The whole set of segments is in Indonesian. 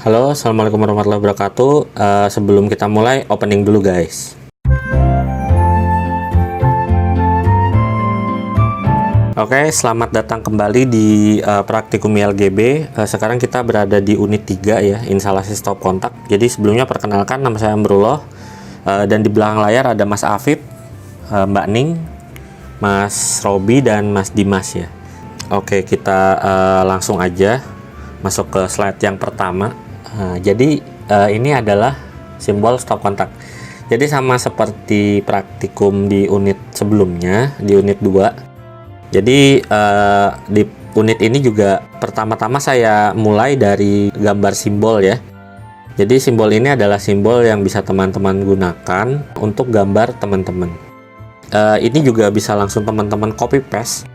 Halo, assalamualaikum warahmatullahi wabarakatuh. Sebelum kita mulai, opening dulu guys. Oke, selamat datang kembali di praktikum ILGB. Sekarang kita berada di unit 3 ya, instalasi stop kontak. Jadi sebelumnya perkenalkan, nama saya Amrullah, dan di belakang layar ada Mas Afif, Mbak Ning, Mas Robi, dan Mas Dimas ya. Oke, kita langsung aja masuk ke slide yang pertama. Jadi ini adalah simbol stop kontak. Jadi sama seperti praktikum di unit sebelumnya, di unit 2. Jadi di unit ini juga pertama-tama saya mulai dari gambar simbol ya. Jadi simbol ini adalah simbol yang bisa teman-teman gunakan untuk gambar teman-teman. Ini juga bisa langsung teman-teman copy paste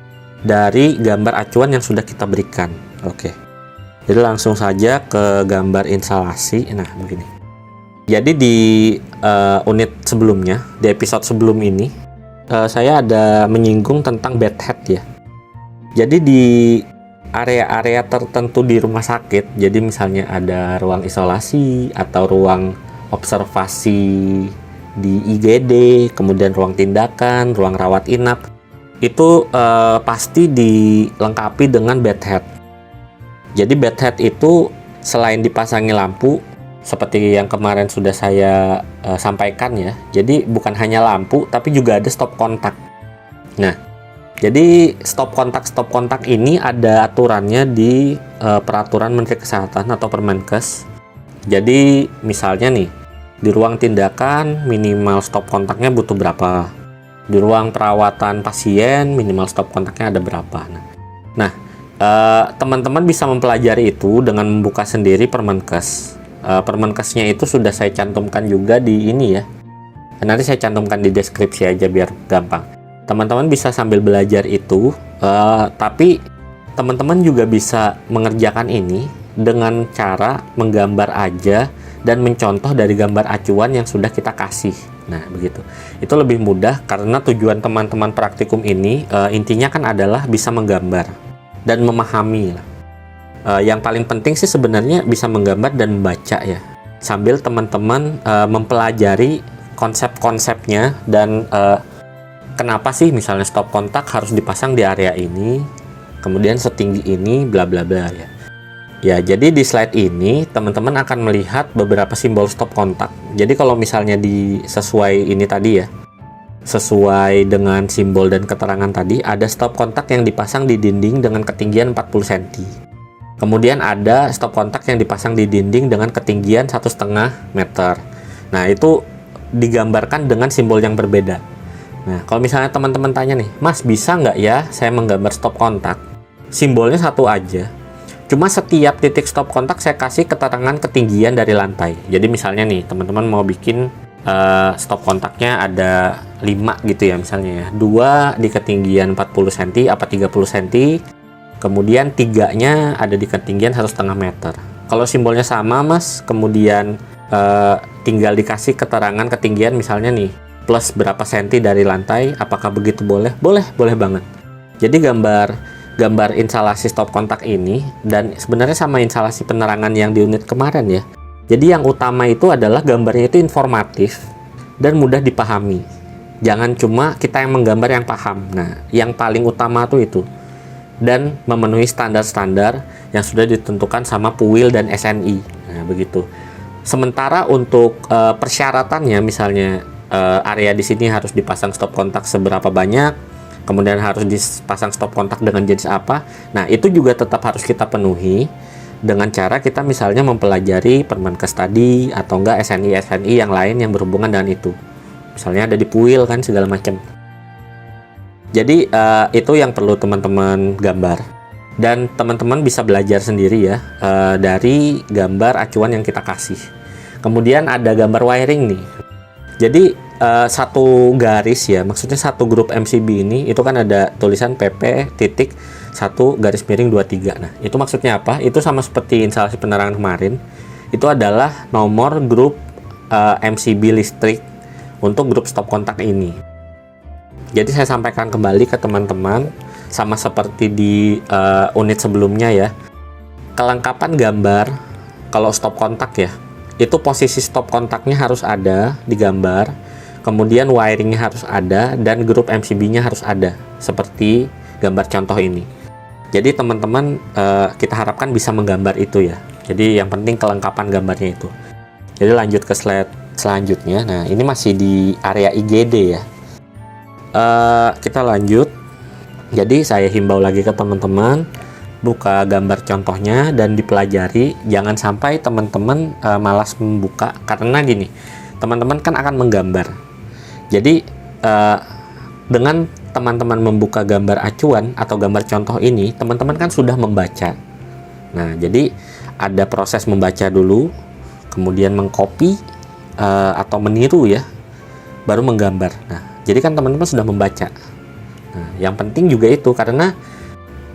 dari gambar acuan yang sudah kita berikan. Oke. Jadi langsung saja ke gambar instalasi. Nah, begini. Jadi di unit sebelumnya, di episode sebelum ini, saya ada menyinggung tentang bed head ya. Jadi di area-area tertentu di rumah sakit, jadi misalnya ada ruang isolasi atau ruang observasi di IGD, kemudian ruang tindakan, ruang rawat inap, itu pasti dilengkapi dengan bed head. Jadi bed head itu selain dipasangi lampu seperti yang kemarin sudah saya sampaikan ya, jadi bukan hanya lampu tapi juga ada stop kontak. Nah, jadi stop kontak ini ada aturannya di peraturan Menteri Kesehatan atau Permenkes. Jadi misalnya nih, di ruang tindakan minimal stop kontaknya butuh berapa, di ruang perawatan pasien minimal stop kontaknya ada berapa. Nah, teman-teman bisa mempelajari itu dengan membuka sendiri Permenkes. Permenkesnya itu sudah saya cantumkan juga di ini ya. Nanti saya cantumkan di deskripsi aja biar gampang. Teman-teman bisa sambil belajar itu, tapi teman-teman juga bisa mengerjakan ini dengan cara menggambar aja dan mencontoh dari gambar acuan yang sudah kita kasih. Nah, begitu. Itu lebih mudah karena tujuan teman-teman praktikum ini intinya kan adalah bisa menggambar dan memahami lah. Yang paling penting sih sebenarnya bisa menggambar dan membaca ya, sambil teman-teman mempelajari konsep-konsepnya dan kenapa sih misalnya stop kontak harus dipasang di area ini, kemudian setinggi ini, bla bla bla ya. Ya, jadi di slide ini teman-teman akan melihat beberapa simbol stop kontak. Jadi kalau misalnya sesuai ini tadi ya, sesuai dengan simbol dan keterangan tadi, ada stop kontak yang dipasang di dinding dengan ketinggian 40 cm. Kemudian ada stop kontak yang dipasang di dinding dengan ketinggian 1,5 meter. Nah, itu digambarkan dengan simbol yang berbeda. Nah, kalau misalnya teman-teman tanya nih, Mas bisa nggak ya saya menggambar stop kontak? Simbolnya satu aja. Cuma setiap titik stop kontak saya kasih keterangan ketinggian dari lantai. Jadi misalnya nih, teman-teman mau bikin stop kontaknya ada 5 gitu ya misalnya ya. 2 di ketinggian 40 cm apa 30 cm. Kemudian 3-nya ada di ketinggian 1,5 meter. Kalau simbolnya sama Mas, kemudian tinggal dikasih keterangan ketinggian misalnya nih plus berapa senti dari lantai, apakah begitu boleh? Boleh banget. Jadi gambar instalasi stop kontak ini dan sebenarnya sama instalasi penerangan yang di unit kemarin ya. Jadi yang utama itu adalah gambarnya itu informatif dan mudah dipahami. Jangan cuma kita yang menggambar yang paham. Nah, yang paling utama tuh itu. Dan memenuhi standar-standar yang sudah ditentukan sama PUIL dan SNI. Nah, begitu. Sementara untuk persyaratannya, misalnya area di sini harus dipasang stop kontak seberapa banyak, kemudian harus dipasang stop kontak dengan jenis apa. Nah, itu juga tetap harus kita penuhi dengan cara kita misalnya mempelajari Permenkes tadi atau enggak SNI yang lain yang berhubungan dengan itu. Misalnya ada di PUIL kan segala macam. Jadi itu yang perlu teman-teman gambar dan teman-teman bisa belajar sendiri ya dari gambar acuan yang kita kasih. Kemudian ada gambar wiring nih. Jadi satu garis ya, maksudnya satu grup MCB ini itu kan ada tulisan PP titik 1 garis miring 23. Nah, itu maksudnya apa? Itu sama seperti instalasi penerangan kemarin. Itu adalah nomor grup MCB listrik untuk grup stop kontak ini. Jadi saya sampaikan kembali ke teman-teman sama seperti di unit sebelumnya ya. Kelengkapan gambar kalau stop kontak ya, itu posisi stop kontaknya harus ada di gambar, kemudian wiringnya harus ada, dan grup MCB-nya harus ada, seperti gambar contoh ini. Jadi teman-teman kita harapkan bisa menggambar itu ya. Jadi yang penting kelengkapan gambarnya itu. Jadi lanjut ke slide selanjutnya. Nah, ini masih di area IGD ya. Kita lanjut. Jadi saya himbau lagi ke teman-teman, buka gambar contohnya dan dipelajari. Jangan sampai teman-teman malas membuka, karena gini, teman-teman kan akan menggambar. Jadi dengan teman-teman membuka gambar acuan atau gambar contoh ini, teman-teman kan sudah membaca. Nah, jadi ada proses membaca dulu, kemudian mengcopy atau meniru ya, baru menggambar. Nah, jadi kan teman-teman sudah membaca. Nah, yang penting juga itu, karena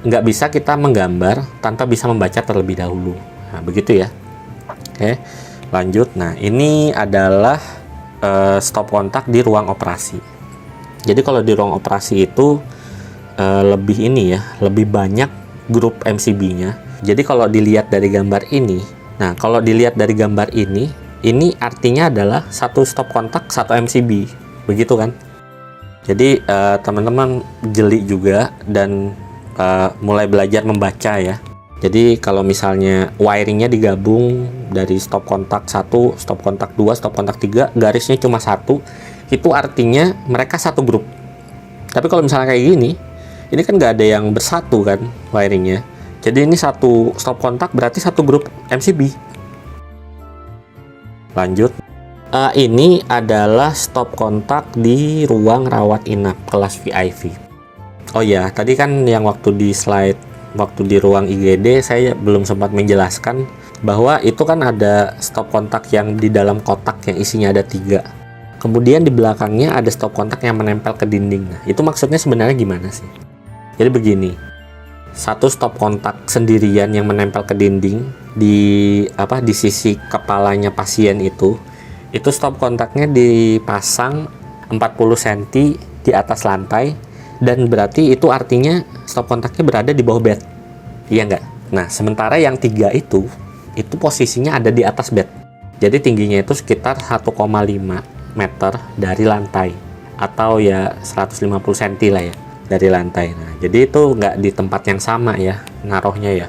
nggak bisa kita menggambar tanpa bisa membaca terlebih dahulu. Nah, begitu ya. Oke, lanjut. Nah, ini adalah stop kontak di ruang operasi. Jadi kalau di ruang operasi itu lebih ini ya, lebih banyak grup MCB-nya. Jadi kalau dilihat dari gambar ini, nah kalau dilihat dari gambar ini artinya adalah satu stop kontak, satu MCB, begitu kan? Jadi teman-teman jeli juga dan mulai belajar membaca ya. Jadi kalau misalnya wiringnya digabung dari stop kontak 1, stop kontak 2, stop kontak 3, garisnya cuma 1, itu artinya mereka satu grup. Tapi kalau misalnya kayak gini, ini kan nggak ada yang bersatu kan wiringnya. Jadi ini satu stop kontak berarti satu grup MCB. Lanjut. Ini adalah stop kontak di ruang rawat inap kelas VIP. Oh ya, tadi kan yang waktu di slide, waktu di ruang IGD saya belum sempat menjelaskan bahwa itu kan ada stop kontak yang di dalam kotak yang isinya ada 3. Kemudian di belakangnya ada stop kontak yang menempel ke dinding. Nah, itu maksudnya sebenarnya gimana sih? Jadi begini, satu stop kontak sendirian yang menempel ke dinding di sisi kepalanya pasien itu stop kontaknya dipasang 40 cm di atas lantai, dan berarti itu artinya stop kontaknya berada di bawah bed, iya nggak? Nah, sementara yang 3 itu posisinya ada di atas bed, jadi tingginya itu sekitar 1,5 meter dari lantai, atau ya 150 cm lah ya dari lantai. Nah, jadi itu nggak di tempat yang sama ya naruhnya ya.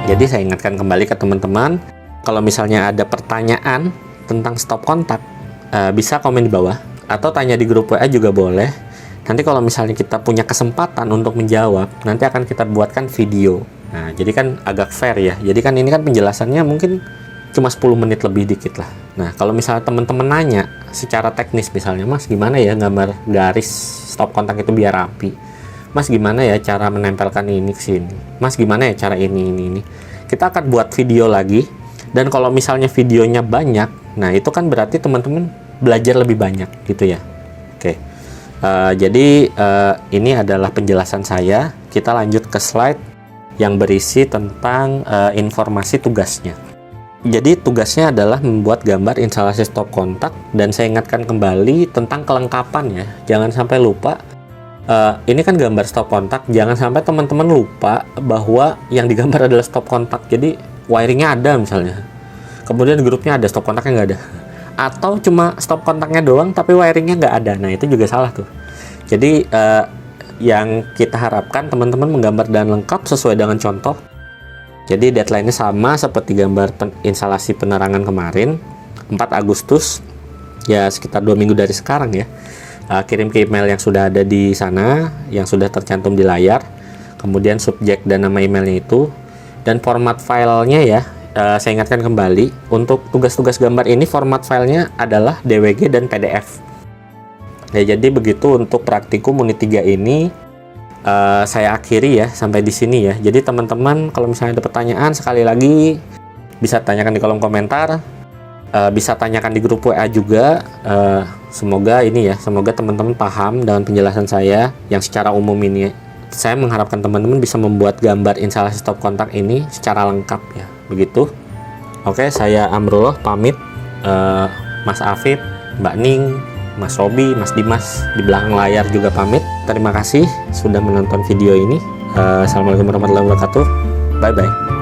Jadi saya ingatkan kembali ke teman-teman, kalau misalnya ada pertanyaan tentang stop kontak, bisa komen di bawah atau tanya di grup WA juga boleh. Nanti kalau misalnya kita punya kesempatan untuk menjawab, nanti akan kita buatkan video. Nah, jadi kan agak fair ya. Jadi kan ini kan penjelasannya mungkin cuma 10 menit lebih dikit lah. Nah, kalau misalnya teman-teman nanya secara teknis, misalnya, Mas gimana ya gambar garis stop kontak itu biar rapi? Mas gimana ya cara menempelkan ini ke sini? Mas gimana ya cara ini? Kita akan buat video lagi, dan kalau misalnya videonya banyak, nah itu kan berarti teman-teman belajar lebih banyak gitu ya. Oke. Jadi ini adalah penjelasan saya. Kita lanjut ke slide yang berisi tentang informasi tugasnya. Jadi tugasnya adalah membuat gambar instalasi stop kontak, dan saya ingatkan kembali tentang kelengkapan ya. Jangan sampai lupa. Ini kan gambar stop kontak, jangan sampai teman-teman lupa bahwa yang digambar adalah stop kontak. Jadi wiringnya ada misalnya, kemudian grupnya ada, stop kontaknya nggak ada, atau cuma stop kontaknya doang tapi wiringnya nggak ada. Nah, itu juga salah tuh. Jadi yang kita harapkan teman-teman menggambar dan lengkap sesuai dengan contoh. Jadi deadline-nya sama seperti gambar instalasi penerangan kemarin, 4 Agustus, ya sekitar 2 minggu dari sekarang ya. Kirim ke email yang sudah ada di sana, yang sudah tercantum di layar, kemudian subjek dan nama emailnya itu, dan format filenya ya. Saya ingatkan kembali, untuk tugas-tugas gambar ini format filenya adalah DWG dan PDF. Ya, jadi begitu untuk praktikum unit 3 ini. Saya akhiri ya sampai di sini ya. Jadi teman-teman kalau misalnya ada pertanyaan, sekali lagi bisa tanyakan di kolom komentar, bisa tanyakan di grup WA juga. Semoga teman-teman paham dengan penjelasan saya yang secara umum ini. Saya mengharapkan teman-teman bisa membuat gambar instalasi stop kontak ini secara lengkap ya. Begitu. Oke, saya Amrullah pamit. Mas Afif, Mbak Ning, Mas Robi, Mas Dimas di belakang layar juga pamit. Terima kasih sudah menonton video ini. Assalamualaikum warahmatullahi wabarakatuh. Bye bye.